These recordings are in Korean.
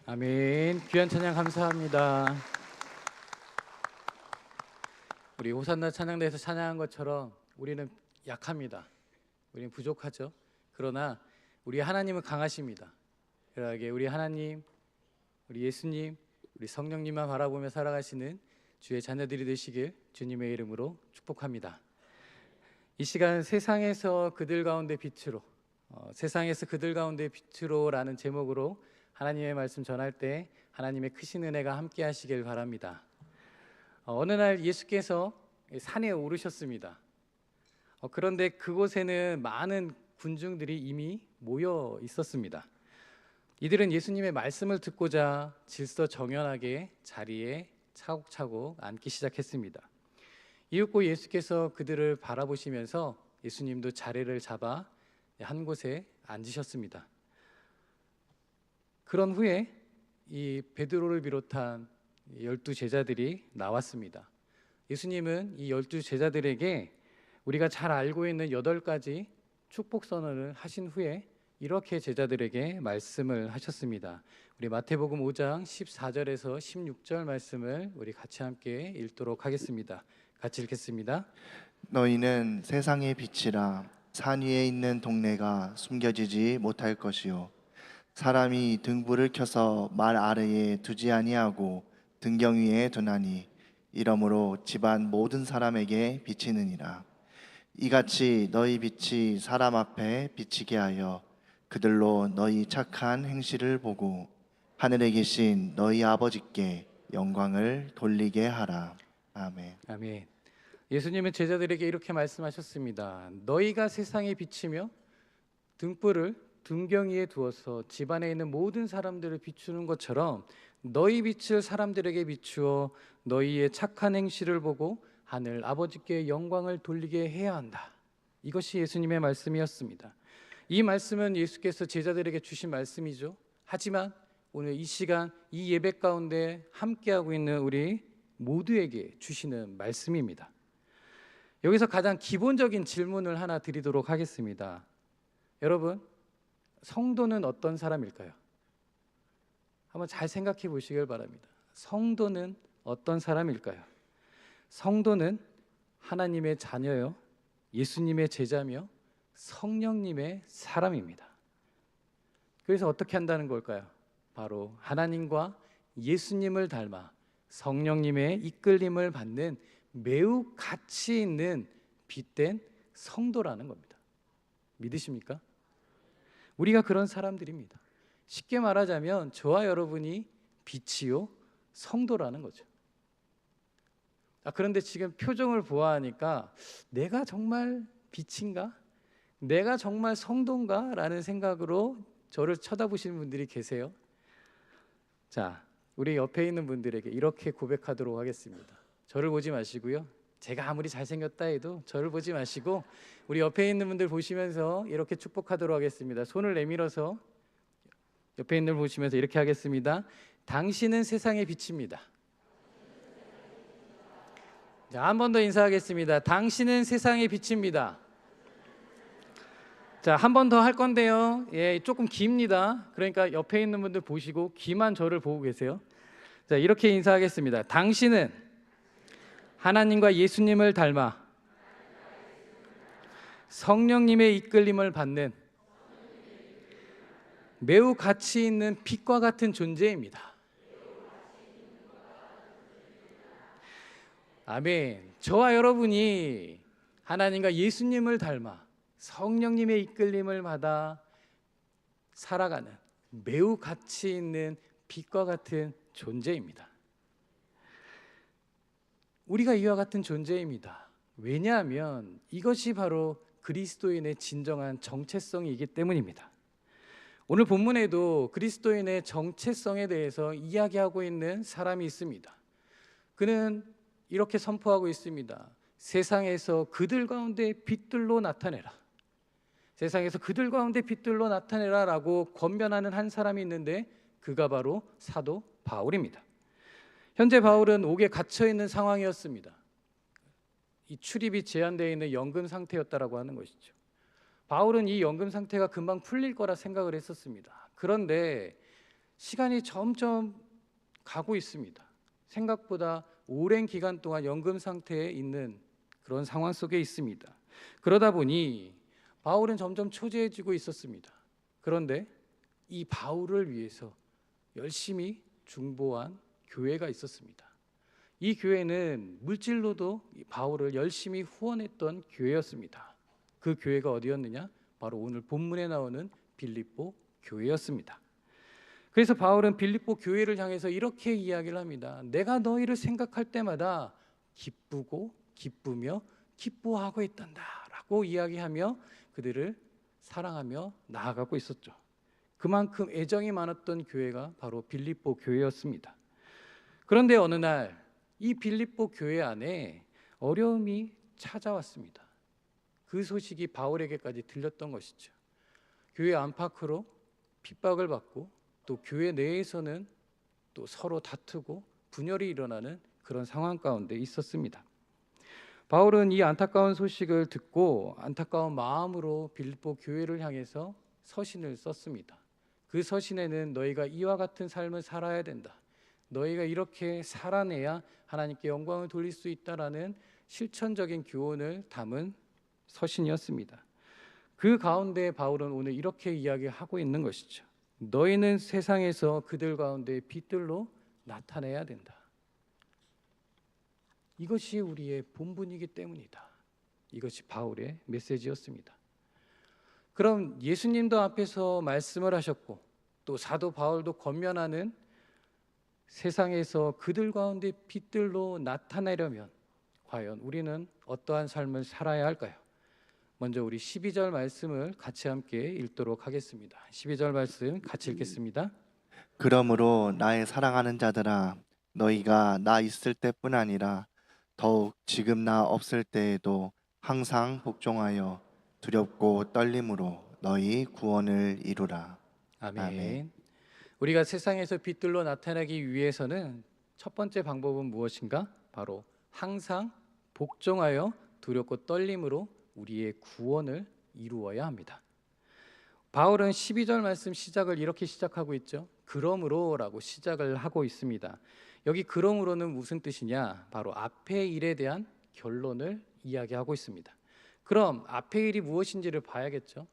아멘. 귀한 찬양 감사합니다. 우리 호산나 찬양대에서 찬양한 것처럼 우리는 약합니다. 우리는 부족하죠. 그러나 우리 하나님은 강하십니다. 그러하게 우리 하나님, 우리 예수님, 우리 성령님만 바라보며 살아가시는 주의 자녀들이 되시길 주님의 이름으로 축복합니다. 이 시간 세상에서 그들 가운데 빛으로, 세상에서 그들 가운데 빛으로라는 제목으로 하나님의 말씀 전할 때 하나님의 크신 은혜가 함께 하시길 바랍니다. 어느 날 예수께서 산에 오르셨습니다. 그런데 그곳에는 많은 군중들이 이미 모여 있었습니다. 이들은 예수님의 말씀을 듣고자 질서정연하게 자리에 차곡차곡 앉기 시작했습니다. 이윽고 예수께서 그들을 바라보시면서 예수님도 자리를 잡아 한 곳에 앉으셨습니다. 그런 후에 이 베드로를 비롯한 12 제자들이 나왔습니다. 예수님은 이 12 제자들에게 우리가 잘 알고 있는 8가지 축복 선언을 하신 후에 이렇게 제자들에게 말씀을 하셨습니다. 우리 마태복음 5장 14절에서 16절 말씀을 우리 같이 함께 읽도록 하겠습니다. 같이 읽겠습니다. 너희는 세상의 빛이라. 산 위에 있는 동네가 숨겨지지 못할 것이요 사람이 등불을 켜서 말 아래에 두지 아니하고 등경 위에 두나니 이러므로 집안 모든 사람에게 비치느니라. 이같이 너희 빛이 사람 앞에 비치게 하여 그들로 너희 착한 행실을 보고 하늘에 계신 너희 아버지께 영광을 돌리게 하라. 아멘. 아멘. 예수님은 제자들에게 이렇게 말씀하셨습니다. 너희가 세상에 비치며 등불을 등경 위에 두어서 집안에 있는 모든 사람들을 비추는 것처럼 너희 빛을 사람들에게 비추어 너희의 착한 행실을 보고 하늘 아버지께 영광을 돌리게 해야 한다. 이것이 예수님의 말씀이었습니다. 이 말씀은 예수께서 제자들에게 주신 말씀이죠. 하지만 오늘 이 시간 이 예배 가운데 함께하고 있는 우리 모두에게 주시는 말씀입니다. 여기서 가장 기본적인 질문을 하나 드리도록 하겠습니다. 여러분, 성도는 어떤 사람일까요? 한번 잘 생각해 보시길 바랍니다. 성도는 어떤 사람일까요? 성도는 하나님의 자녀요, 예수님의 제자며 성령님의 사람입니다. 그래서 어떻게 한다는 걸까요? 바로 하나님과 예수님을 닮아 성령님의 이끌림을 받는 매우 가치 있는 빛된 성도라는 겁니다. 믿으십니까? 우리가 그런 사람들입니다. 쉽게 말하자면 저와 여러분이 빛이요 성도라는 거죠. 그런데 지금 표정을 보아하니까 내가 정말 빛인가? 내가 정말 성도인가? 라는 생각으로 저를 쳐다보시는 분들이 계세요. 자, 우리 옆에 있는 분들에게 이렇게 고백하도록 하겠습니다. 저를 보지 마시고요, 제가 아무리 잘생겼다 해도 저를 보지 마시고 우리 옆에 있는 분들 보시면서 이렇게 축복하도록 하겠습니다. 손을 내밀어서 옆에 있는 분 보시면서 이렇게 하겠습니다. 당신은 세상의 빛입니다. 자, 한 번 더 인사하겠습니다. 당신은 세상의 빛입니다. 자, 한 번 더 할 건데요. 조금 깁니다. 그러니까 옆에 있는 분들 보시고 귀만 저를 보고 계세요. 자, 이렇게 인사하겠습니다. 당신은 하나님과 예수님을 닮아 성령님의 이끌림을 받는 매우 가치 있는 빛과 같은 존재입니다. 아멘. 저와 여러분이 하나님과 예수님을 닮아 성령님의 이끌림을 받아 살아가는 매우 가치 있는 빛과 같은 존재입니다. 우리가 이와 같은 존재입니다. 왜냐하면 이것이 바로 그리스도인의 진정한 정체성이기 때문입니다. 오늘 본문에도 그리스도인의 정체성에 대해서 이야기하고 있는 사람이 있습니다. 그는 이렇게 선포하고 있습니다. 세상에서 그들 가운데 빛들로 나타내라. 세상에서 그들 가운데 빛들로 나타내라 라고 권면하는 한 사람이 있는데 그가 바로 사도 바울입니다. 현재 바울은 옥에 갇혀 있는 상황이었습니다. 이 출입이 제한되어 있는 연금 상태였다라고 하는 것이죠. 바울은 이 연금 상태가 금방 풀릴 거라 생각을 했었습니다. 그런데 시간이 점점 가고 있습니다. 생각보다 오랜 기간 동안 연금 상태에 있는 그런 상황 속에 있습니다. 그러다 보니 바울은 점점 초조해지고 있었습니다. 그런데 이 바울을 위해서 열심히 중보한 교회가 있었습니다. 이 교회는 물질로도 바울을 열심히 후원했던 교회였습니다. 그 교회가 어디였느냐? 바로 오늘 본문에 나오는 빌립보 교회였습니다. 그래서 바울은 빌립보 교회를 향해서 이렇게 이야기를 합니다. 내가 너희를 생각할 때마다 기쁘고 기쁘며 기뻐하고 있단다 라고 이야기하며 그들을 사랑하며 나아가고 있었죠. 그만큼 애정이 많았던 교회가 바로 빌립보 교회였습니다. 그런데 어느 날 이 빌립보 교회 안에 어려움이 찾아왔습니다. 그 소식이 바울에게까지 들렸던 것이죠. 교회 안팎으로 핍박을 받고 또 교회 내에서는 또 서로 다투고 분열이 일어나는 그런 상황 가운데 있었습니다. 바울은 이 안타까운 소식을 듣고 안타까운 마음으로 빌립보 교회를 향해서 서신을 썼습니다. 그 서신에는 너희가 이와 같은 삶을 살아야 된다. 너희가 이렇게 살아내야 하나님께 영광을 돌릴 수 있다라는 실천적인 교훈을 담은 서신이었습니다. 그 가운데 바울은 오늘 이렇게 이야기하고 있는 것이죠. 너희는 세상에서 그들 가운데 빛들로 나타내야 된다. 이것이 우리의 본분이기 때문이다. 이것이 바울의 메시지였습니다. 그럼 예수님도 앞에서 말씀을 하셨고 또 사도 바울도 권면하는 세상에서 그들 가운데 빛들로 나타내려면 과연 우리는 어떠한 삶을 살아야 할까요? 먼저 우리 12절 말씀을 같이 함께 읽도록 하겠습니다. 12절 말씀 같이 읽겠습니다. 그러므로 나의 사랑하는 자들아, 너희가 나 있을 때뿐 아니라 더욱 지금 나 없을 때에도 항상 복종하여 두렵고 떨림으로 너희 구원을 이루라. 아멘. 아멘. 우리가 세상에서 빛들로 나타나기 위해서는 첫 번째 방법은 무엇인가? 바로 항상 복종하여 두렵고 떨림으로 우리의 구원을 이루어야 합니다. 바울은 12절 말씀 시작을 이렇게 시작하고 있죠. 그러므로라고 시작을 하고 있습니다. 여기 그러므로는 무슨 뜻이냐? 바로 앞의 일에 대한 결론을 이야기하고 있습니다. 그럼 앞의 일이 무엇인지를 봐야겠죠.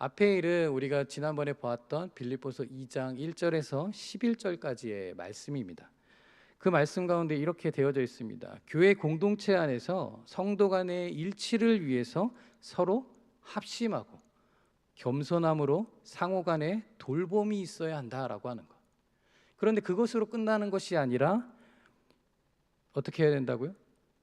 앞의 일은 우리가 지난번에 보았던 빌립보서 2장 1절에서 11절까지의 말씀입니다. 그 말씀 가운데 이렇게 되어져 있습니다. 교회 공동체 안에서 성도 간의 일치를 위해서 서로 합심하고 겸손함으로 상호 간에 돌봄이 있어야 한다라고 하는 것. 그런데 그것으로 끝나는 것이 아니라 어떻게 해야 된다고요?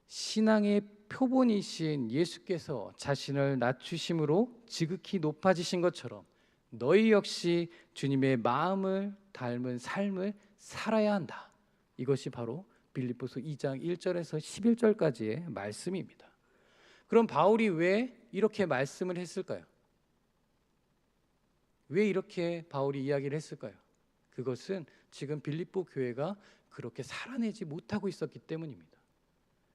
신앙의 표본이신 예수께서 자신을 낮추심으로 지극히 높아지신 것처럼 너희 역시 주님의 마음을 닮은 삶을 살아야 한다. 이것이 바로 빌립보서 2장 1절에서 11절까지의 말씀입니다. 그럼 바울이 왜 이렇게 말씀을 했을까요? 왜 이렇게 바울이 이야기를 했을까요? 그것은 지금 빌립보 교회가 그렇게 살아내지 못하고 있었기 때문입니다.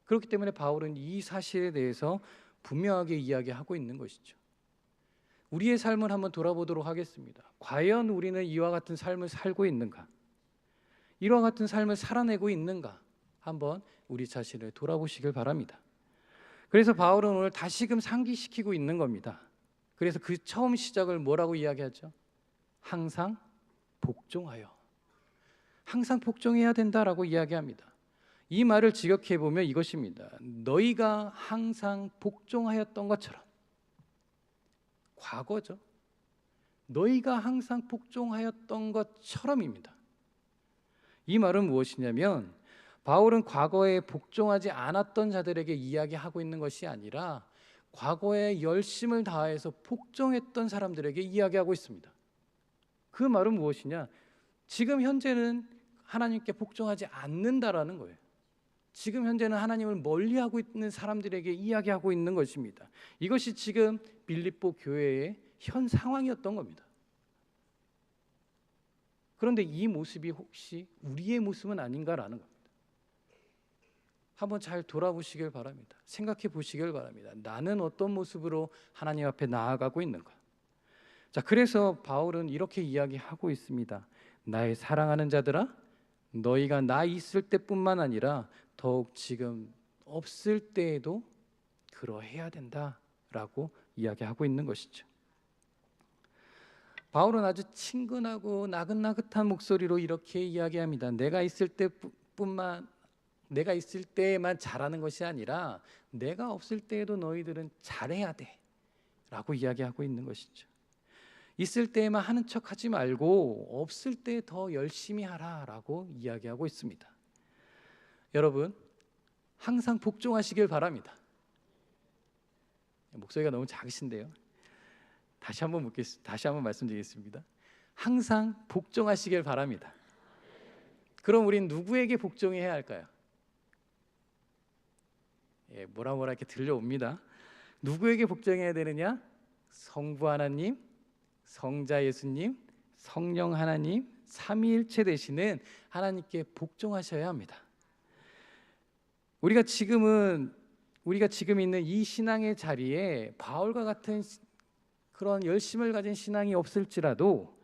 그렇기 때문에 바울은 이 사실에 대해서 분명하게 이야기하고 있는 것이죠. 우리의 삶을 한번 돌아보도록 하겠습니다. 과연 우리는 이와 같은 삶을 살고 있는가? 이와 같은 삶을 살아내고 있는가? 한번 우리 자신을 돌아보시길 바랍니다. 그래서 바울은 오늘 다시금 상기시키고 있는 겁니다. 그래서 그 처음 시작을 뭐라고 이야기하죠? 항상 복종하여. 항상 복종해야 된다라고 이야기합니다. 이 말을 직역해 보면 이것입니다. 너희가 항상 복종하였던 것처럼. 과거죠. 너희가 항상 복종하였던 것처럼입니다. 이 말은 무엇이냐면 바울은 과거에 복종하지 않았던 자들에게 이야기하고 있는 것이 아니라 과거에 열심을 다해서 복종했던 사람들에게 이야기하고 있습니다. 그 말은 무엇이냐? 지금 현재는 하나님께 복종하지 않는다라는 거예요. 지금 현재는 하나님을 멀리하고 있는 사람들에게 이야기하고 있는 것입니다. 이것이 지금 빌립보 교회의 현 상황이었던 겁니다. 그런데 이 모습이 혹시 우리의 모습은 아닌가라는 겁니다. 한번 잘 돌아보시길 바랍니다. 생각해 보시길 바랍니다. 나는 어떤 모습으로 하나님 앞에 나아가고 있는가? 자, 그래서 바울은 이렇게 이야기하고 있습니다. 나의 사랑하는 자들아, 너희가 나 있을 때뿐만 아니라 더욱 지금 없을 때에도 그러해야 된다라고 이야기하고 있는 것이죠. 바울은 아주 친근하고 나긋나긋한 목소리로 이렇게 이야기합니다. 내가 있을 때에만 잘하는 것이 아니라 내가 없을 때에도 너희들은 잘해야 돼라고 이야기하고 있는 것이죠. 있을 때에만 하는 척하지 말고 없을 때 더 열심히 하라라고 이야기하고 있습니다. 여러분, 항상 복종하시길 바랍니다. 목소리가 너무 작으신데요. 다시 한번 말씀드리겠습니다. 항상 복종하시길 바랍니다. 그럼 우린 누구에게 복종해야 할까요? 뭐라 이렇게 들려옵니다. 누구에게 복종해야 되느냐? 성부 하나님, 성자 예수님, 성령 하나님, 삼위일체 되시는 하나님께 복종하셔야 합니다. 우리가 지금 있는 이 신앙의 자리에 바울과 같은 그런 열심을 가진 신앙이 없을지라도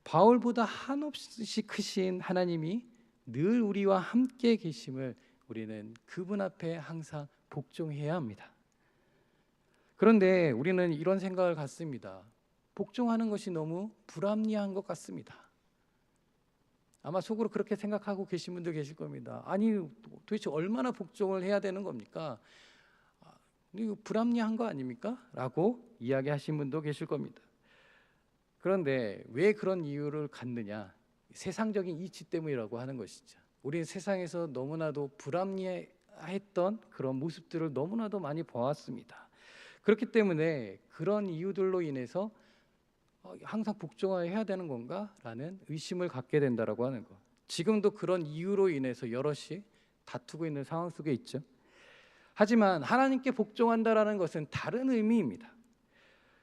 바울보다 한없이 크신 하나님이 늘 우리와 함께 계심을 우리는 그분 앞에 항상 복종해야 합니다. 그런데 우리는 이런 생각을 갖습니다. 복종하는 것이 너무 불합리한 것 같습니다. 아마 속으로 그렇게 생각하고 계신 분들 계실 겁니다. 아니, 도대체 얼마나 복종을 해야 되는 겁니까? 이거 불합리한 거 아닙니까? 라고 이야기하신 분도 계실 겁니다. 그런데 왜 그런 이유를 갖느냐? 세상적인 이치 때문이라고 하는 것이죠. 우리는 세상에서 너무나도 불합리했던 그런 모습들을 너무나도 많이 보았습니다. 그렇기 때문에 그런 이유들로 인해서 항상 복종해야 되는 건가? 라는 의심을 갖게 된다라고 하는 것. 지금도 그런 이유로 인해서 여럿이 다투고 있는 상황 속에 있죠. 하지만 하나님께 복종한다라는 것은 다른 의미입니다.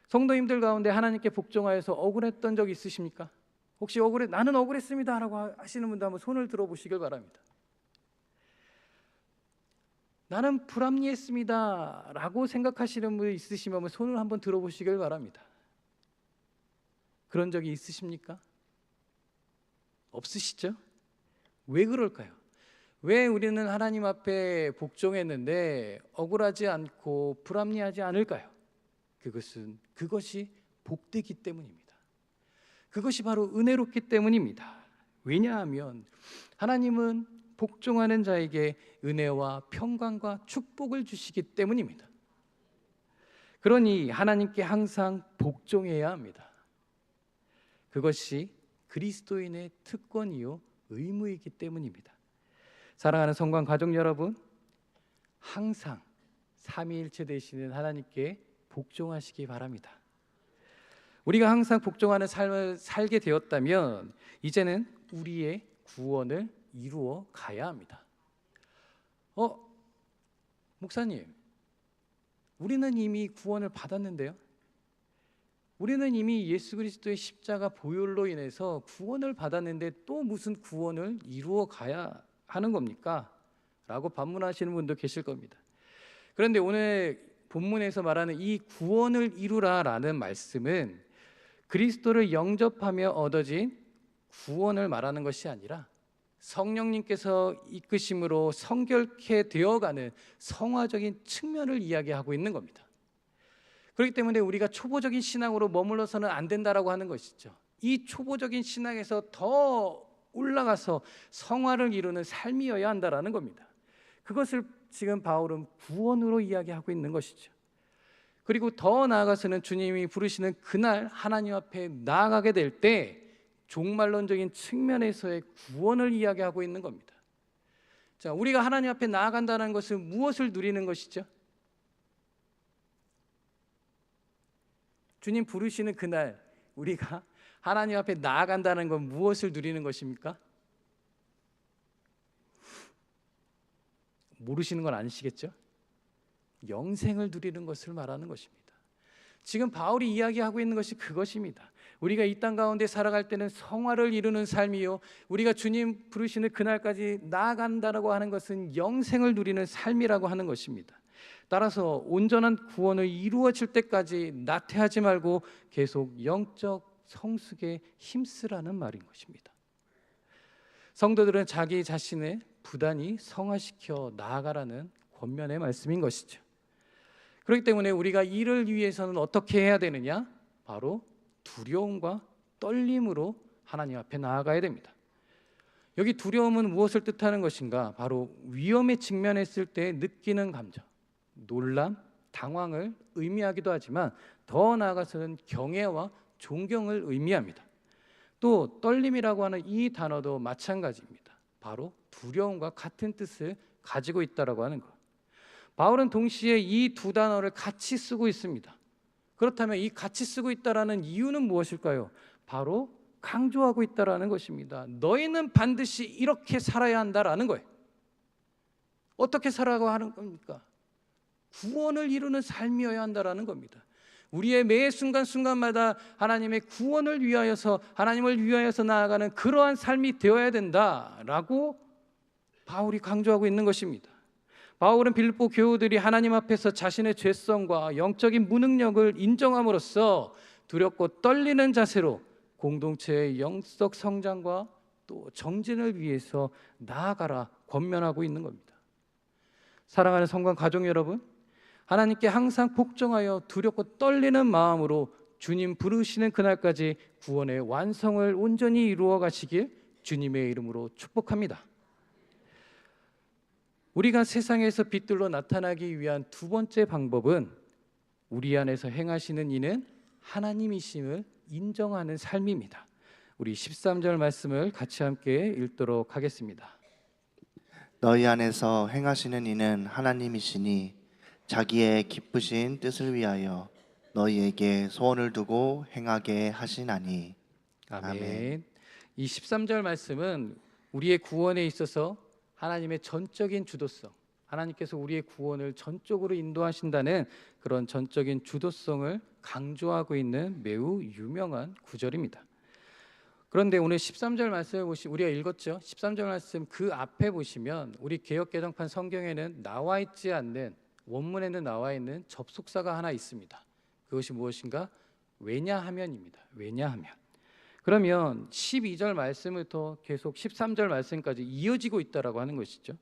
성도님들 가운데 하나님께 복종하여서 억울했던 적 있으십니까? 혹시 나는 억울했습니다 라고 하시는 분도 한번 손을 들어보시길 바랍니다. 나는 불합리했습니다 라고 생각하시는 분 있으시면 손을 한번 들어보시길 바랍니다. 그런 적이 있으십니까? 없으시죠? 왜 그럴까요? 왜 우리는 하나님 앞에 복종했는데 억울하지 않고 불합리하지 않을까요? 그것이 복되기 때문입니다. 그것이 바로 은혜롭기 때문입니다. 왜냐하면 하나님은 복종하는 자에게 은혜와 평강과 축복을 주시기 때문입니다. 그러니 하나님께 항상 복종해야 합니다. 그것이 그리스도인의 특권이요 의무이기 때문입니다. 사랑하는 성관 가족 여러분, 항상 삼위일체 되시는 하나님께 복종하시기 바랍니다. 우리가 항상 복종하는 삶을 살게 되었다면 이제는 우리의 구원을 이루어 가야 합니다. 목사님, 우리는 이미 구원을 받았는데요. 우리는 이미 예수 그리스도의 십자가 보혈로 인해서 구원을 받았는데 또 무슨 구원을 이루어 가야 하는 겁니까? 라고 반문하시는 분도 계실 겁니다. 그런데 오늘 본문에서 말하는 이 구원을 이루라라는 말씀은 그리스도를 영접하며 얻어진 구원을 말하는 것이 아니라 성령님께서 이끄심으로 성결케 되어가는 성화적인 측면을 이야기하고 있는 겁니다. 그렇기 때문에 우리가 초보적인 신앙으로 머물러서는 안 된다라고 하는 것이죠. 이 초보적인 신앙에서 더 올라가서 성화를 이루는 삶이어야 한다라는 겁니다. 그것을 지금 바울은 구원으로 이야기하고 있는 것이죠. 그리고 더 나아가서는 주님이 부르시는 그날 하나님 앞에 나아가게 될 때 종말론적인 측면에서의 구원을 이야기하고 있는 겁니다. 자, 우리가 하나님 앞에 나아간다는 것은 무엇을 누리는 것이죠? 주님 부르시는 그날 우리가 하나님 앞에 나아간다는 건 무엇을 누리는 것입니까? 모르시는 건 아니시겠죠? 영생을 누리는 것을 말하는 것입니다. 지금 바울이 이야기하고 있는 것이 그것입니다. 우리가 이 땅 가운데 살아갈 때는 성화를 이루는 삶이요, 우리가 주님 부르시는 그날까지 나아간다라고 하는 것은 영생을 누리는 삶이라고 하는 것입니다. 따라서 온전한 구원을 이루어질 때까지 나태하지 말고 계속 영적 성숙에 힘쓰라는 말인 것입니다. 성도들은 자기 자신을 부단히 성화시켜 나아가라는 권면의 말씀인 것이죠. 그렇기 때문에 우리가 이를 위해서는 어떻게 해야 되느냐? 바로 두려움과 떨림으로 하나님 앞에 나아가야 됩니다. 여기 두려움은 무엇을 뜻하는 것인가? 바로 위험에 직면했을 때 느끼는 감정, 놀람, 당황을 의미하기도 하지만 더 나아가서는 경외와 존경을 의미합니다. 또 떨림이라고 하는 이 단어도 마찬가지입니다. 바로 두려움과 같은 뜻을 가지고 있다라고 하는 것. 바울은 동시에 이 두 단어를 같이 쓰고 있습니다. 그렇다면 이 같이 쓰고 있다라는 이유는 무엇일까요? 바로 강조하고 있다라는 것입니다. 너희는 반드시 이렇게 살아야 한다라는 거예요. 어떻게 살아가고 하는 겁니까? 구원을 이루는 삶이어야 한다라는 겁니다. 우리의 매 순간순간마다 하나님의 구원을 위하여서, 하나님을 위하여서 나아가는 그러한 삶이 되어야 된다라고 바울이 강조하고 있는 것입니다. 바울은 빌립보 교우들이 하나님 앞에서 자신의 죄성과 영적인 무능력을 인정함으로써 두렵고 떨리는 자세로 공동체의 영적 성장과 또 정진을 위해서 나아가라 권면하고 있는 겁니다. 사랑하는 성관 가족 여러분, 하나님께 항상 복종하여 두렵고 떨리는 마음으로 주님 부르시는 그날까지 구원의 완성을 온전히 이루어 가시길 주님의 이름으로 축복합니다. 우리가 세상에서 빛들로 나타나기 위한 두 번째 방법은 우리 안에서 행하시는 이는 하나님이심을 인정하는 삶입니다. 우리 13절 말씀을 같이 함께 읽도록 하겠습니다. 너희 안에서 행하시는 이는 하나님이시니 자기의 기쁘신 뜻을 위하여 너희에게 소원을 두고 행하게 하시나니. 아멘. 이 13절 말씀은 우리의 구원에 있어서 하나님의 전적인 주도성, 하나님께서 우리의 구원을 전적으로 인도하신다는 그런 전적인 주도성을 강조하고 있는 매우 유명한 구절입니다. 그런데 오늘 13절 말씀을 우리가 읽었죠. 13절 말씀 그 앞에 보시면 우리 개역개정판 성경에는 나와 있지 않는, 원문에는 나와 있는 접속사가 하나 있습니다. 그것이 무엇인가? 왜냐하면입니다. 왜냐하면. 그러면 12절 말씀부터 계속 13절 말씀까지 이어지고 있다라고 하는 것이죠.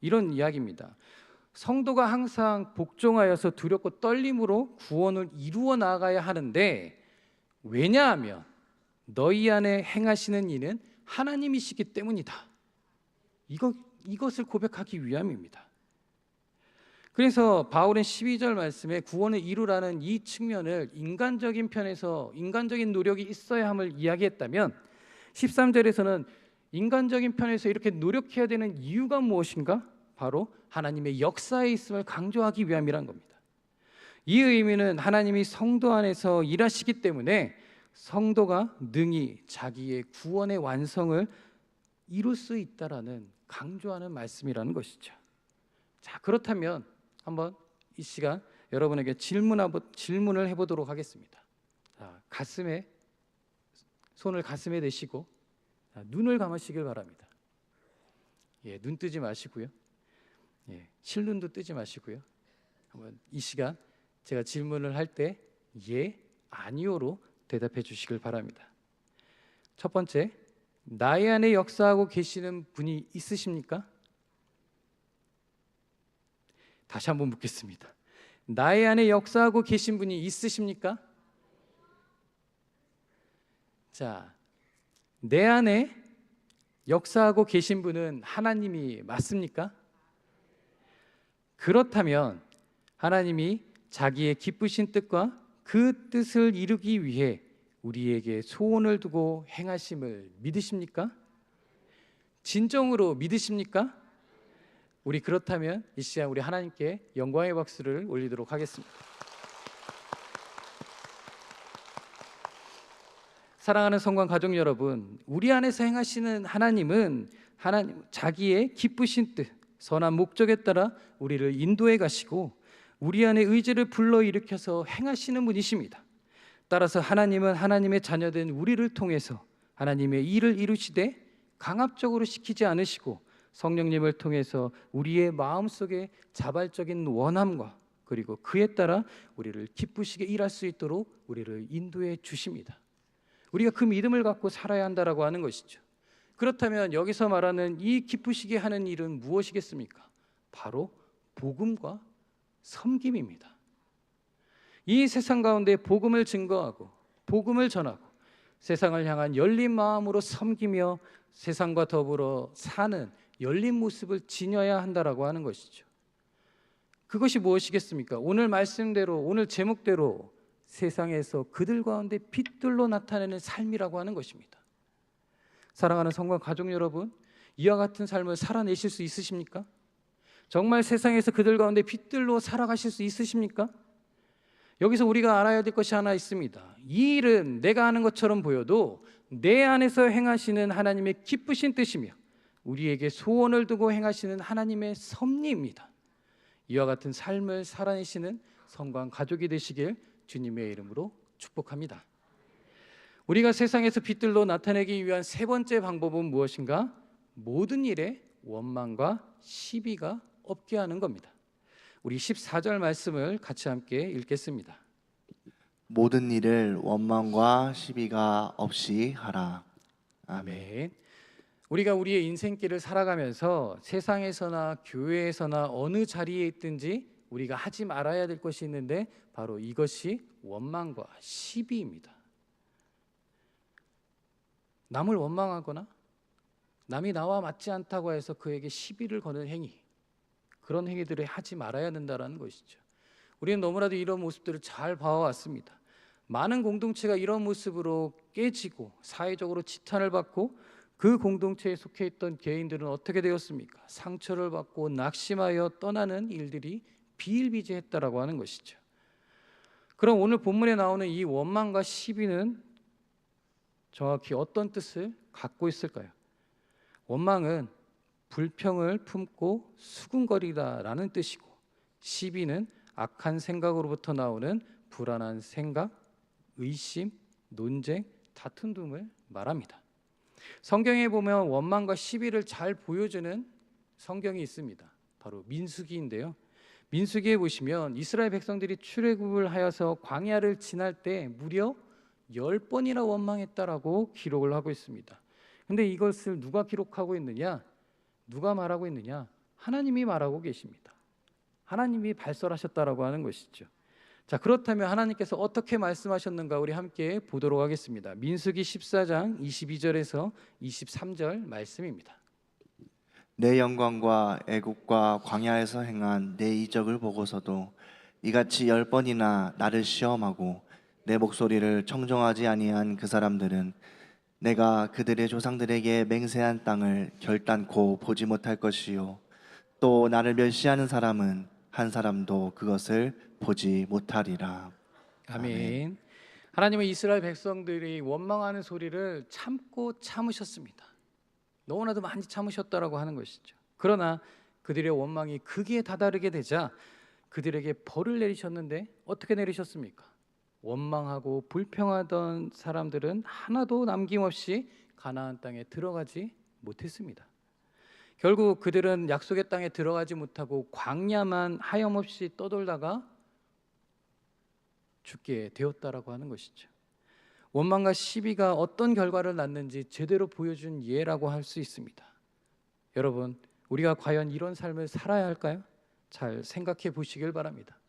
이런 이야기입니다. 성도가 항상 복종하여서 두렵고 떨림으로 구원을 이루어 나가야 하는데, 왜냐하면 너희 안에 행하시는 이는 하나님이시기 때문이다. 이것을 고백하기 위함입니다. 그래서 바울은 12절 말씀에 구원을 이루라는 이 측면을 인간적인 편에서 인간적인 노력이 있어야 함을 이야기했다면, 13절에서는 인간적인 편에서 이렇게 노력해야 되는 이유가 무엇인가? 바로 하나님의 역사에 있음을 강조하기 위함이란 겁니다. 이 의미는 하나님이 성도 안에서 일하시기 때문에 성도가 능히 자기의 구원의 완성을 이룰 수 있다라는 강조하는 말씀이라는 것이죠. 자, 그렇다면 한번 이 시간 여러분에게 질문을 해보도록 하겠습니다. 자, 손을 가슴에 대시고 눈을 감으시길 바랍니다. 눈 뜨지 마시고요. 실눈도 뜨지 마시고요. 한번 이 시간 제가 질문을 할 때 예, 아니오로 대답해 주시길 바랍니다. 첫 번째, 나의 안에 역사하고 계시는 분이 있으십니까? 다시 한번 묻겠습니다. 나의 안에 역사하고 계신 분이 있으십니까? 자, 내 안에 역사하고 계신 분은 하나님이 맞습니까? 그렇다면 하나님이 자기의 기쁘신 뜻과 그 뜻을 이루기 위해 우리에게 소원을 두고 행하심을 믿으십니까? 진정으로 믿으십니까? 우리 그렇다면 이 시간 우리 하나님께 영광의 박수를 올리도록 하겠습니다. 사랑하는 성관 가족 여러분, 우리 안에서 행하시는 하나님은 하나님 자기의 기쁘신 뜻, 선한 목적에 따라 우리를 인도해 가시고 우리 안에 의지를 불러일으켜서 행하시는 분이십니다. 따라서 하나님은 하나님의 자녀된 우리를 통해서 하나님의 일을 이루시되 강압적으로 시키지 않으시고 성령님을 통해서 우리의 마음속에 자발적인 원함과 그리고 그에 따라 우리를 기쁘시게 일할 수 있도록 우리를 인도해 주십니다. 우리가 그 믿음을 갖고 살아야 한다라고 하는 것이죠. 그렇다면 여기서 말하는 이 기쁘시게 하는 일은 무엇이겠습니까? 바로 복음과 섬김입니다. 이 세상 가운데 복음을 증거하고 복음을 전하고 세상을 향한 열린 마음으로 섬기며 세상과 더불어 사는 열린 모습을 지녀야 한다라고 하는 것이죠. 그것이 무엇이겠습니까? 오늘 말씀대로 오늘 제목대로 세상에서 그들 가운데 빛들로 나타내는 삶이라고 하는 것입니다. 사랑하는 성도 가족 여러분, 이와 같은 삶을 살아내실 수 있으십니까? 정말 세상에서 그들 가운데 빛들로 살아가실 수 있으십니까? 여기서 우리가 알아야 될 것이 하나 있습니다. 이 일은 내가 하는 것처럼 보여도 내 안에서 행하시는 하나님의 기쁘신 뜻이며 우리에게 소원을 두고 행하시는 하나님의 섭리입니다. 이와 같은 삶을 살아내시는 성관 가족이 되시길 주님의 이름으로 축복합니다. 우리가 세상에서 빛들로 나타내기 위한 세 번째 방법은 무엇인가? 모든 일에 원망과 시비가 없게 하는 겁니다. 우리 14절 말씀을 같이 함께 읽겠습니다. 모든 일을 원망과 시비가 없이 하라. 아멘. 아멘. 우리가 우리의 인생길을 살아가면서 세상에서나 교회에서나 어느 자리에 있든지 우리가 하지 말아야 될 것이 있는데 바로 이것이 원망과 시비입니다. 남을 원망하거나 남이 나와 맞지 않다고 해서 그에게 시비를 거는 행위, 그런 행위들을 하지 말아야 된다는 것이죠. 우리는 너무나도 이런 모습들을 잘 봐왔습니다. 많은 공동체가 이런 모습으로 깨지고 사회적으로 지탄을 받고 그 공동체에 속해 있던 개인들은 어떻게 되었습니까? 상처를 받고 낙심하여 떠나는 일들이 비일비재했다라고 하는 것이죠. 그럼 오늘 본문에 나오는 이 원망과 시비는 정확히 어떤 뜻을 갖고 있을까요? 원망은 불평을 품고 수군거리다라는 뜻이고, 시비는 악한 생각으로부터 나오는 불안한 생각, 의심, 논쟁, 다툼 등을 말합니다. 성경에 보면 원망과 시비를 잘 보여주는 성경이 있습니다. 바로 민수기인데요. 민수기에 보시면 이스라엘 백성들이 출애굽을 하여서 광야를 지날 때 무려 10번이나 원망했다라고 기록을 하고 있습니다. 근데 이것을 누가 기록하고 있느냐? 누가 말하고 있느냐? 하나님이 말하고 계십니다. 하나님이 발설하셨다라고 하는 것이죠. 자, 그렇다면 하나님께서 어떻게 말씀하셨는가 우리 함께 보도록 하겠습니다. 민수기 14장 22절에서 23절 말씀입니다. 내 영광과 애국과 광야에서 행한 내 이적을 보고서도 이같이 10번이나 나를 시험하고 내 목소리를 청종하지 아니한 그 사람들은 내가 그들의 조상들에게 맹세한 땅을 결단코 보지 못할 것이요 또 나를 멸시하는 사람은 한 사람도 그것을 보지 못하리라. 아멘. 하나님은 이스라엘 백성들이 원망하는 소리를 참고 참으셨습니다. 너무나도 많이 참으셨다라고 하는 것이죠. 그러나 그들의 원망이 극에 다다르게 되자 그들에게 벌을 내리셨는데 어떻게 내리셨습니까? 원망하고 불평하던 사람들은 하나도 남김없이 가나안 땅에 들어가지 못했습니다. 결국 그들은 약속의 땅에 들어가지 못하고 광야만 하염없이 떠돌다가 죽게 되었다라고 하는 것이죠. 원망과 시비가 어떤 결과를 낳는지 제대로 보여준 예라고 할 수 있습니다. 여러분, 우리가 과연 이런 삶을 살아야 할까요? 잘 생각해 보시길 바랍니다.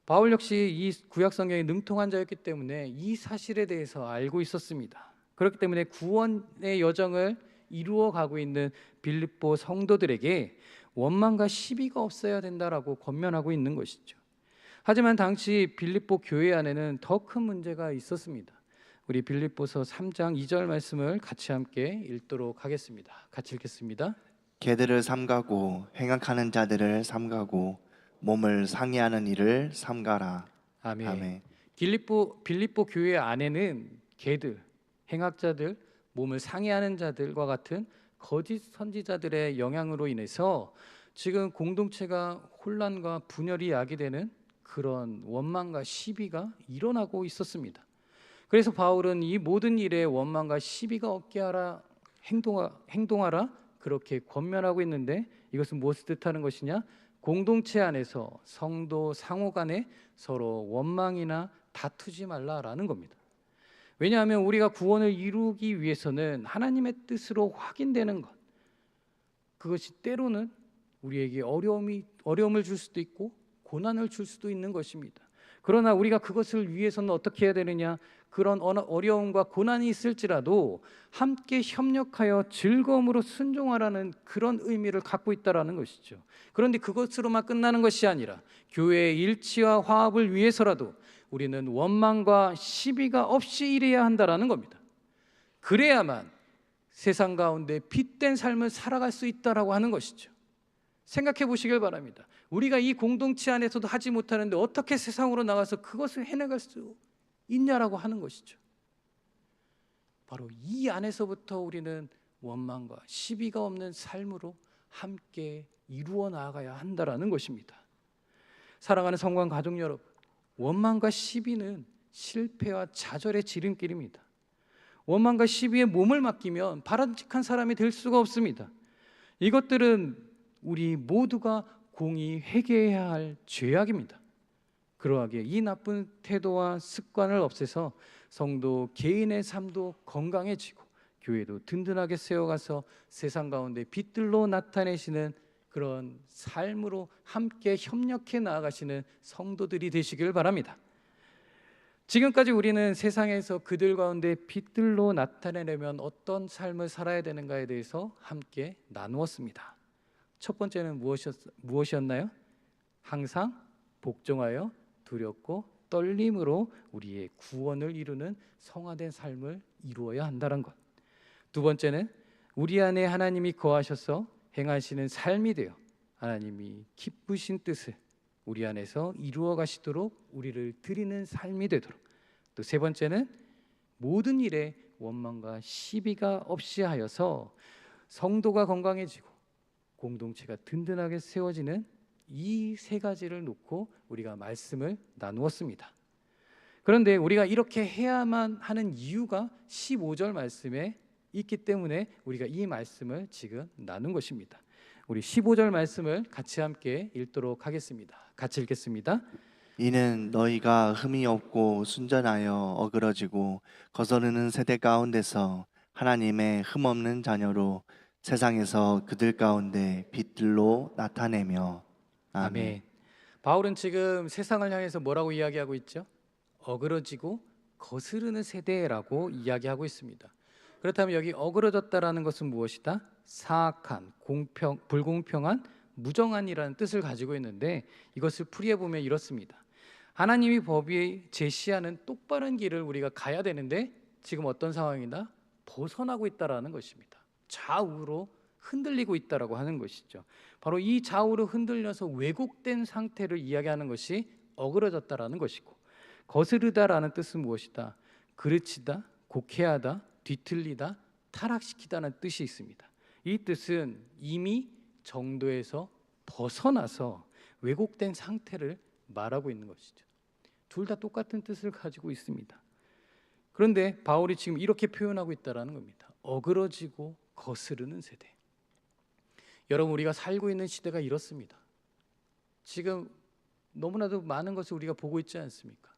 바울 역시 이 구약 성경에 능통한 자였기 때문에 이 사실에 대해서 알고 있었습니다. 그렇기 때문에 구원의 여정을 이루어 가고 있는 빌립보 성도들에게 원망과 시비가 없어야 된다라고 권면하고 있는 것이죠. 하지만 당시 빌립보 교회 안에는 더 큰 문제가 있었습니다. 우리 빌립보서 3장 2절 말씀을 같이 함께 읽도록 하겠습니다. 같이 읽겠습니다. 개들을 삼가고 행악하는 자들을 삼가고 몸을 상해하는 일을 삼가라. 아멘. 아멘. 빌립보 교회 안에는 개들, 행악자들, 몸을 상해하는 자들과 같은 거짓 선지자들의 영향으로 인해서 지금 공동체가 혼란과 분열이 야기되는 그런 원망과 시비가 일어나고 있었습니다. 그래서 바울은 이 모든 일에 원망과 시비가 없게 하라, 행동하라, 그렇게 권면하고 있는데 이것은 무엇을 뜻하는 것이냐? 공동체 안에서 성도 상호 간에 서로 원망이나 다투지 말라라는 겁니다. 왜냐하면 우리가 구원을 이루기 위해서는 하나님의 뜻으로 확인되는 것, 그것이 때로는 우리에게 어려움을 줄 수도 있고 고난을 줄 수도 있는 것입니다. 그러나 우리가 그것을 위해서는 어떻게 해야 되느냐? 그런 어려움과 고난이 있을지라도 함께 협력하여 즐거움으로 순종하라는 그런 의미를 갖고 있다라는 것이죠. 그런데 그것으로만 끝나는 것이 아니라 교회의 일치와 화합을 위해서라도 우리는 원망과 시비가 없이 일해야 한다라는 겁니다. 그래야만 세상 가운데 빛된 삶을 살아갈 수 있다라고 하는 것이죠. 생각해 보시길 바랍니다. 우리가 이 공동체 안에서도 하지 못하는데 어떻게 세상으로 나가서 그것을 해내갈 수 있냐라고 하는 것이죠. 바로 이 안에서부터 우리는 원망과 시비가 없는 삶으로 함께 이루어 나가야 한다라는 것입니다. 사랑하는 성관 가족 여러분, 원망과 시비는 실패와 좌절의 지름길입니다. 원망과 시비에 몸을 맡기면 바람직한 사람이 될 수가 없습니다. 이것들은 우리 모두가 공히 회개해야 할 죄악입니다. 그러하기에 이 나쁜 태도와 습관을 없애서 성도 개인의 삶도 건강해지고 교회도 든든하게 세워가서 세상 가운데 빛들로 나타내시는 그런 삶으로 함께 협력해 나아가시는 성도들이 되시길 바랍니다. 지금까지 우리는 세상에서 그들 가운데 빛들로 나타내려면 어떤 삶을 살아야 되는가에 대해서 함께 나누었습니다. 첫 번째는 무엇이었나요? 항상 복종하여 두렵고 떨림으로 우리의 구원을 이루는 성화된 삶을 이루어야 한다는 것. 두 번째는 우리 안에 하나님이 거하셔서 행하시는 삶이 되어 하나님이 기쁘신 뜻을 우리 안에서 이루어 가시도록 우리를 드리는 삶이 되도록. 또 세 번째는 모든 일에 원망과 시비가 없이 하여서 성도가 건강해지고 공동체가 든든하게 세워지는 이 세 가지를 놓고 우리가 말씀을 나누었습니다. 그런데 우리가 이렇게 해야만 하는 이유가 15절 말씀에 있기 때문에 우리가 이 말씀을 지금 나눈 것입니다. 우리 15절 말씀을 같이 함께 읽도록 하겠습니다. 같이 읽겠습니다. 이는 너희가 흠이 없고 순전하여 어그러지고 거스르는 세대 가운데서 하나님의 흠 없는 자녀로 세상에서 그들 가운데 빛들로 나타내며. 아멘. 바울은 지금 세상을 향해서 뭐라고 이야기하고 있죠? 어그러지고 거스르는 세대라고 이야기하고 있습니다. 그렇다면 여기 어그러졌다라는 것은 무엇이다? 사악한, 불공평한, 무정한이라는 뜻을 가지고 있는데 이것을 풀이해 보면 이렇습니다. 하나님이 법이 제시하는 똑바른 길을 우리가 가야 되는데 지금 어떤 상황이다? 벗어나고 있다라는 것입니다. 좌우로 흔들리고 있다라고 하는 것이죠. 바로 이 좌우로 흔들려서 왜곡된 상태를 이야기하는 것이 어그러졌다라는 것이고, 거스르다라는 뜻은 무엇이다? 그르치다, 곡해하다, 뒤틀리다, 타락시키다는 뜻이 있습니다. 이 뜻은 이미 정도에서 벗어나서 왜곡된 상태를 말하고 있는 것이죠. 둘 다 똑같은 뜻을 가지고 있습니다. 그런데 바울이 지금 이렇게 표현하고 있다는 겁니다. 어그러지고 거스르는 세대. 여러분, 우리가 살고 있는 시대가 이렇습니다. 지금 너무나도 많은 것을 우리가 보고 있지 않습니까?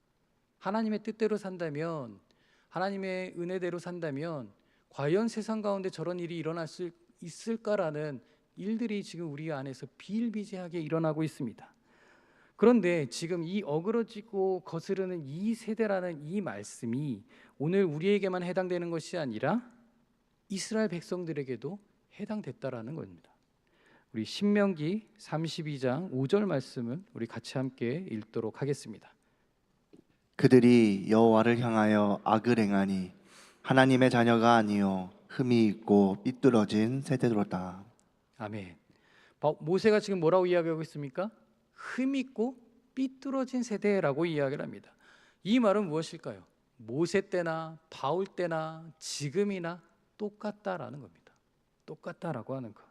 하나님의 뜻대로 산다면, 하나님의 은혜대로 산다면 과연 세상 가운데 저런 일이 일어날 수 있을까라는 일들이 지금 우리 안에서 비일비재하게 일어나고 있습니다. 그런데 지금 이 어그러지고 거스르는 이 세대라는 이 말씀이 오늘 우리에게만 해당되는 것이 아니라 이스라엘 백성들에게도 해당됐다라는 겁니다. 우리 신명기 32장 5절 말씀을 우리 같이 함께 읽도록 하겠습니다. 그들이 여호와를 향하여 악을 행하니 하나님의 자녀가 아니요 흠이 있고 삐뚤어진 세대로다. 아멘. 모세가 지금 뭐라고 이야기하고 있습니까? 흠 있고 삐뚤어진 세대라고 이야기를 합니다. 이 말은 무엇일까요? 모세 때나 바울 때나 지금이나 똑같다라는 겁니다. 똑같다라고 하는 것.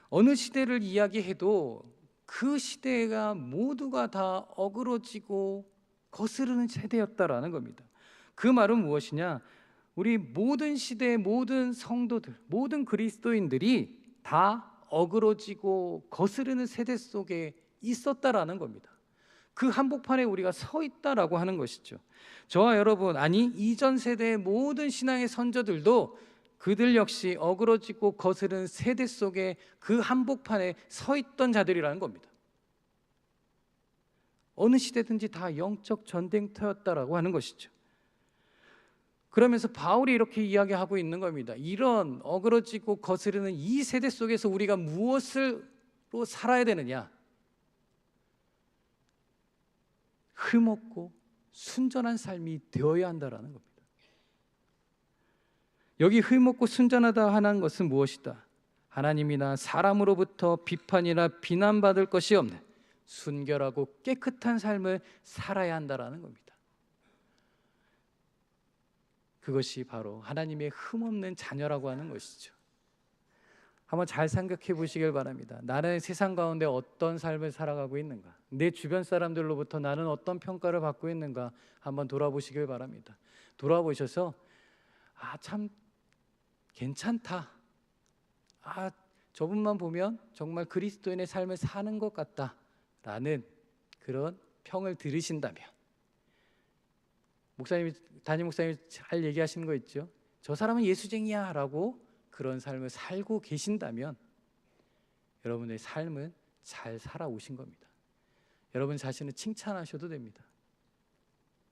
어느 시대를 이야기해도 그 시대가 모두가 다 어그러지고 거스르는 세대였다라는 겁니다. 그 말은 무엇이냐? 우리 모든 시대의 모든 성도들, 모든 그리스도인들이 다 어그러지고 거스르는 세대 속에 있었다라는 겁니다. 그 한복판에 우리가 서 있다라고 하는 것이죠. 저와 여러분, 아니 이전 세대의 모든 신앙의 선조들도 그들 역시 어그러지고 거스르는 세대 속에 그 한복판에 서 있던 자들이라는 겁니다. 어느 시대든지 다 영적 전쟁터였다라고 하는 것이죠. 그러면서 바울이 이렇게 이야기하고 있는 겁니다. 이런 어그러지고 거스르는 이 세대 속에서 우리가 무엇으로 살아야 되느냐? 흠없고 순전한 삶이 되어야 한다라는 겁니다. 여기 흠없고 순전하다 하는 것은 무엇이다? 하나님이나 사람으로부터 비판이나 비난받을 것이 없는 순결하고 깨끗한 삶을 살아야 한다라는 겁니다. 그것이 바로 하나님의 흠없는 자녀라고 하는 것이죠. 한번 잘 생각해 보시길 바랍니다. 나는 세상 가운데 어떤 삶을 살아가고 있는가? 내 주변 사람들로부터 나는 어떤 평가를 받고 있는가? 한번 돌아보시길 바랍니다. 돌아보셔서 참 괜찮다. 저분만 보면 정말 그리스도인의 삶을 사는 것 같다라는 그런 평을 들으신다면, 담임 목사님이 잘 얘기하시는 거 있죠. 저 사람은 예수쟁이야 라고 그런 삶을 살고 계신다면 여러분의 삶은 잘 살아오신 겁니다. 여러분 자신을 칭찬하셔도 됩니다.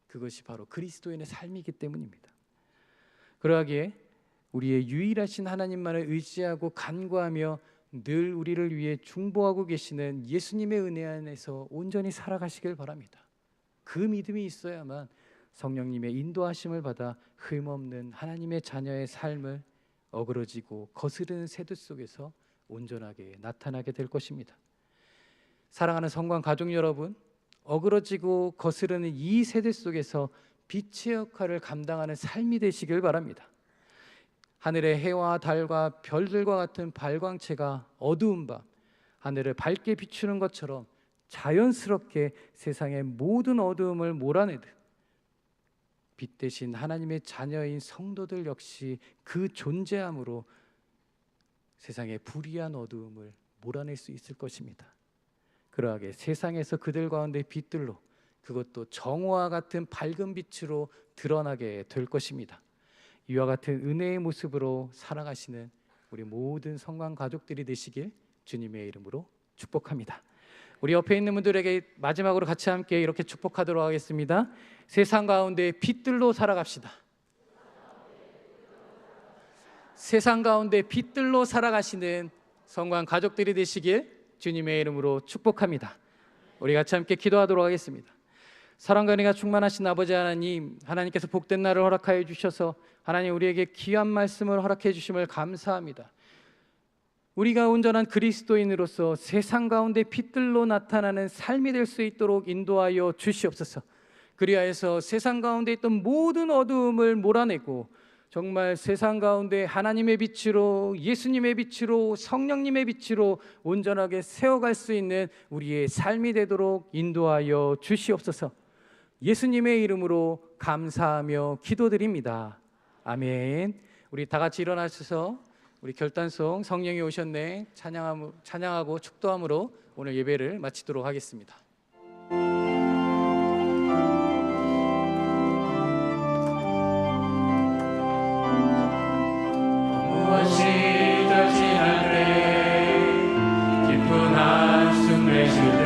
그것이 바로 그리스도인의 삶이기 때문입니다. 그러하기에 우리의 유일하신 하나님만을 의지하고 간구하며 늘 우리를 위해 중보하고 계시는 예수님의 은혜 안에서 온전히 살아가시길 바랍니다. 그 믿음이 있어야만 성령님의 인도하심을 받아 흠없는 하나님의 자녀의 삶을 어그러지고 거스르는 세대 속에서 온전하게 나타나게 될 것입니다. 사랑하는 성관 가족 여러분, 어그러지고 거스르는 이 세대 속에서 빛의 역할을 감당하는 삶이 되시길 바랍니다. 하늘의 해와 달과 별들과 같은 발광체가 어두운 밤 하늘을 밝게 비추는 것처럼 자연스럽게 세상의 모든 어두움을 몰아내듯 빛 대신 하나님의 자녀인 성도들 역시 그 존재함으로 세상의 불의한 어두움을 몰아낼 수 있을 것입니다. 그러하게 세상에서 그들 가운데 빛들로, 그것도 정오와 같은 밝은 빛으로 드러나게 될 것입니다. 이와 같은 은혜의 모습으로 살아가시는 우리 모든 성관 가족들이 되시길 주님의 이름으로 축복합니다. 우리 옆에 있는 분들에게 마지막으로 같이 함께 이렇게 축복하도록 하겠습니다. 세상 가운데 빛들로 살아갑시다. 세상 가운데 빛들로 살아가시는 성관 가족들이 되시길 주님의 이름으로 축복합니다. 우리 같이 함께 기도하도록 하겠습니다. 사랑과 은혜가 충만하신 아버지 하나님, 하나님께서 복된 날을 허락하여 주셔서 하나님 우리에게 귀한 말씀을 허락해 주심을 감사합니다. 우리가 온전한 그리스도인으로서 세상 가운데 빛들로 나타나는 삶이 될 수 있도록 인도하여 주시옵소서. 그리하여서 세상 가운데 있던 모든 어두움을 몰아내고 정말 세상 가운데 하나님의 빛으로, 예수님의 빛으로, 성령님의 빛으로 온전하게 세워갈 수 있는 우리의 삶이 되도록 인도하여 주시옵소서. 예수님의 이름으로 감사하며 기도드립니다. 아멘. 우리 다 같이 일어나셔서 우리 결단송 성령이 오셨네 찬양하고 축도함으로 오늘 예배를 마치도록 하겠습니다. 무엇이 더 지날 때 깊은 한숨 내쉴 때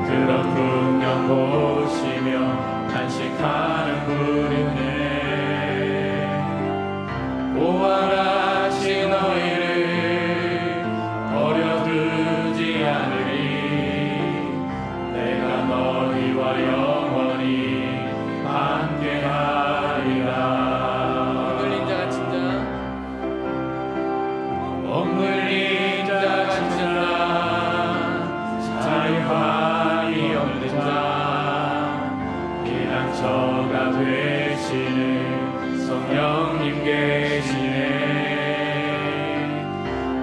그런 풍경 보시며 간식하는 우리네 보아라시 너희를 버려두지 않으리 내가 너희와 영원히 함께하리라. 억눌린 자 갇힌 자 억눌린 자 갇힌 자 자유함이 없는 자 피난처가 되시는 성령님 계시네.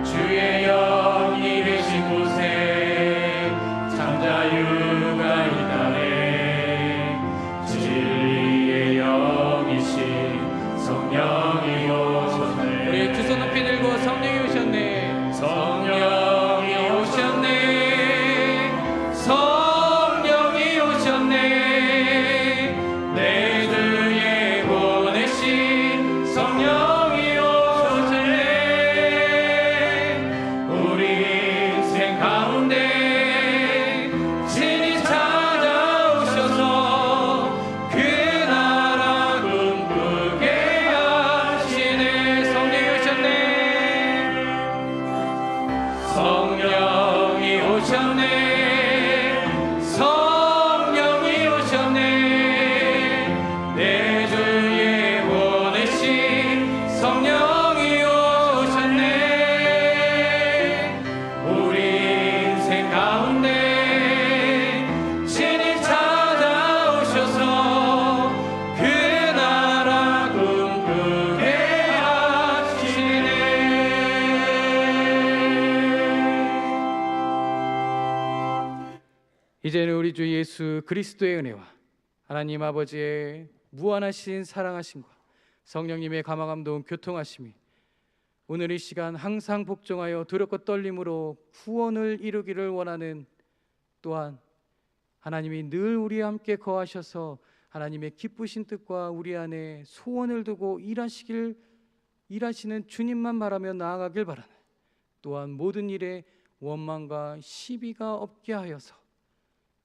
주의 영이 계신 곳에 참 자유가 있다네. 진리의 영이신 성령이 오셨네. 우리 두 손 높이 들고 성령이 오셨네. 성령이 오셨네. 성령이 오셨네. 내 주에 보내신 성령이 오셨네. 우리 인생 가운데 친히 찾아오셔서 그 나라 꿈꾸게 하시네. 성령이 오셨네. 성령이 오셨네. 성령이 오셨네. 내 주에 보내신 성령이 오셨네. 우리 인생 가운데 친히 찾아오셔서 그 나라 꿈꾸게 하시네. 이제는 우리 주 예수 그리스도의 은혜와 하나님 아버지의 무한하신 사랑하심과 성령님의 감화감동 교통하심이 오늘 이 시간 항상 복종하여 두렵고 떨림으로 구원을 이루기를 원하는, 또한 하나님이 늘 우리와 함께 거하셔서 하나님의 기쁘신 뜻과 우리 안에 소원을 두고 일하시는 주님만 바라며 나아가길 바라는, 또한 모든 일에 원망과 시비가 없게 하여서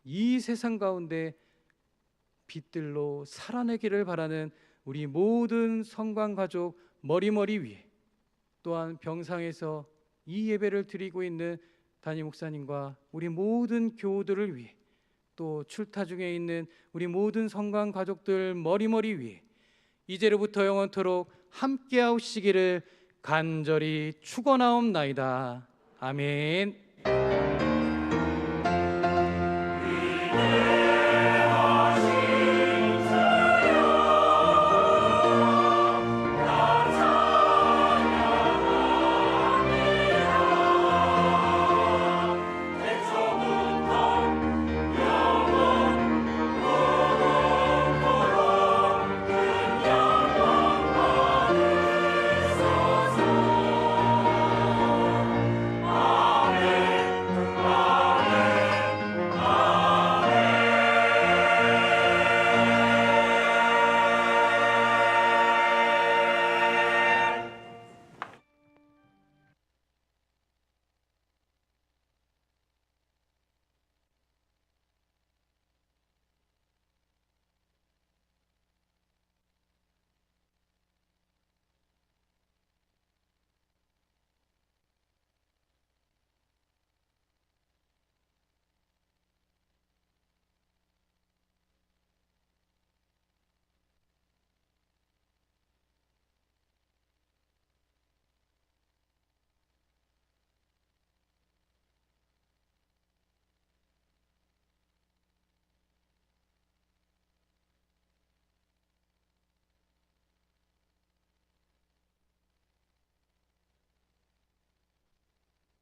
이 세상 가운데 빛들로 살아내기를 바라는 우리 모든 성관 가족 머리머리 위에, 또한 병상에서 이 예배를 드리고 있는 담임 목사님과 우리 모든 교우들을 위해, 또 출타 중에 있는 우리 모든 성관 가족들 머리머리 위에 이제로부터 영원토록 함께하시기를 간절히 축원하옵나이다. 아멘.